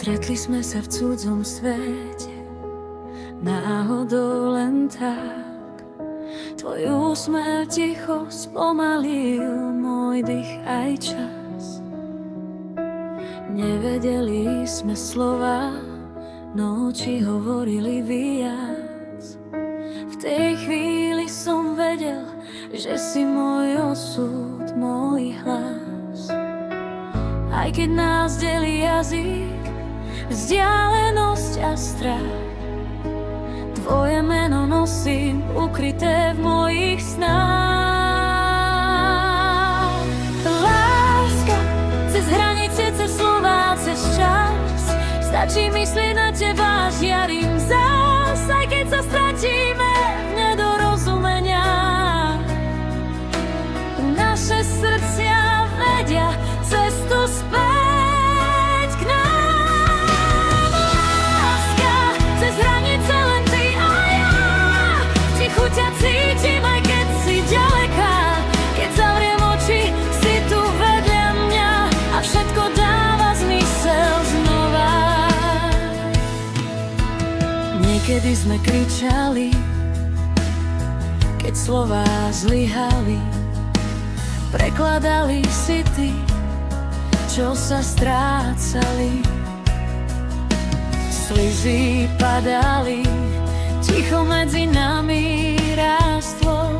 Stretli sme sa v cudzom svete, náhodou len tak. Tvoj úsmev ticho spomalil môj dých aj čas. Nevedeli sme slova, no oči hovorili viac. V tej chvíli som vedel, že si môj osud, môj hlas. Aj keď nás delí jazyk, vzdialenosť a strach, tvoje meno nosím ukryté v mojich snách. Láska, cez hranice, cez slova, cez čas, stačí myslieť na teba, žiarím zás, aj keď sa stratíme v nedorozumeniach. Naše srdcia vedia cestu späť k nám. Láska, cez hranice len ty a ja, v tichu ťa cítim, aj keď si ďaleká. Keď zavriem oči, si tu vedľa mňa a všetko dáva zmysel znova. Niekedy sme kričali, keď slová zlyhali, prekladali si ty, čo sa strácali. Slizy padali, ticho medzi nami rástlo,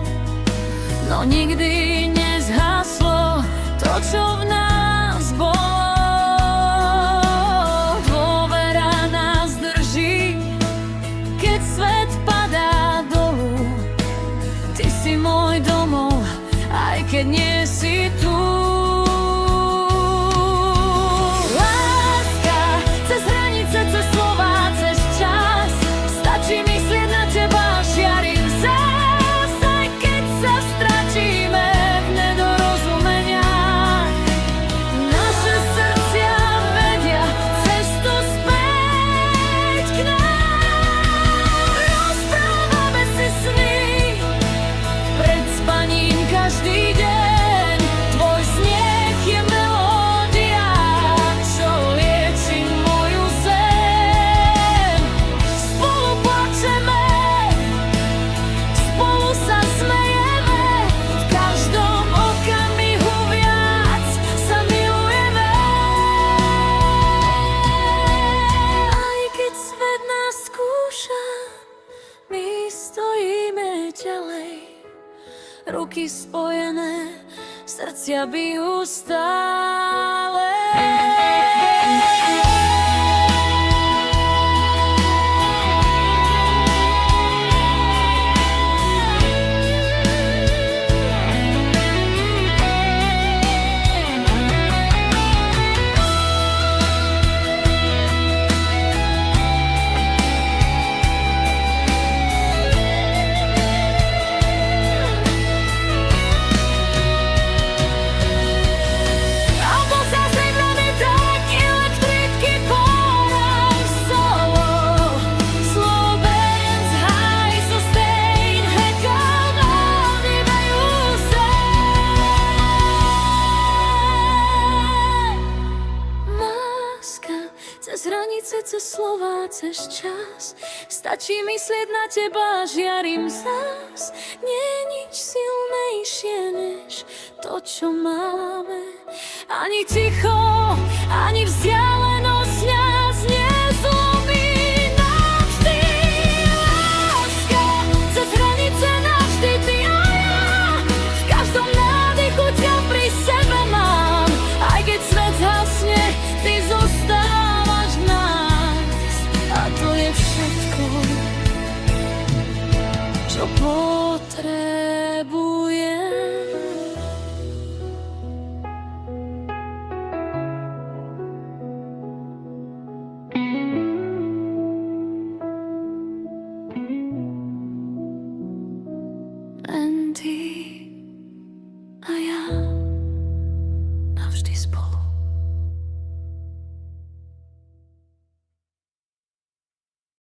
no nikdy nezhaslo to, čo v nás bolo. Dôvera nás drží, keď svet padá dolu. Ty si môj domov, aj keď nie si tu. Láska, cez hranice, cez slova, cez čas, stačí myslieť na teba, žiarím zás, aj keď sa stratíme v nedorozumeniach. Naše srdcia vedia cestu späť k nám. Rozprávame si sny pred spaním každý deň. Tvoj smiech je melódia, čo lieči moju zem. Spolu plačeme, spolu sa smejeme, v každom okamihu viac sa milujeme. Aj keď svet nás skúša, my stojíme ďalej. Ruky spojené, srdcia bijú stále. Cez hranice, cez slova, cez čas, stačí myslieť na teba, žiarím zás. Nie je nič silnejšie než to, čo máme. Ani ticho, ani vzdialenosť.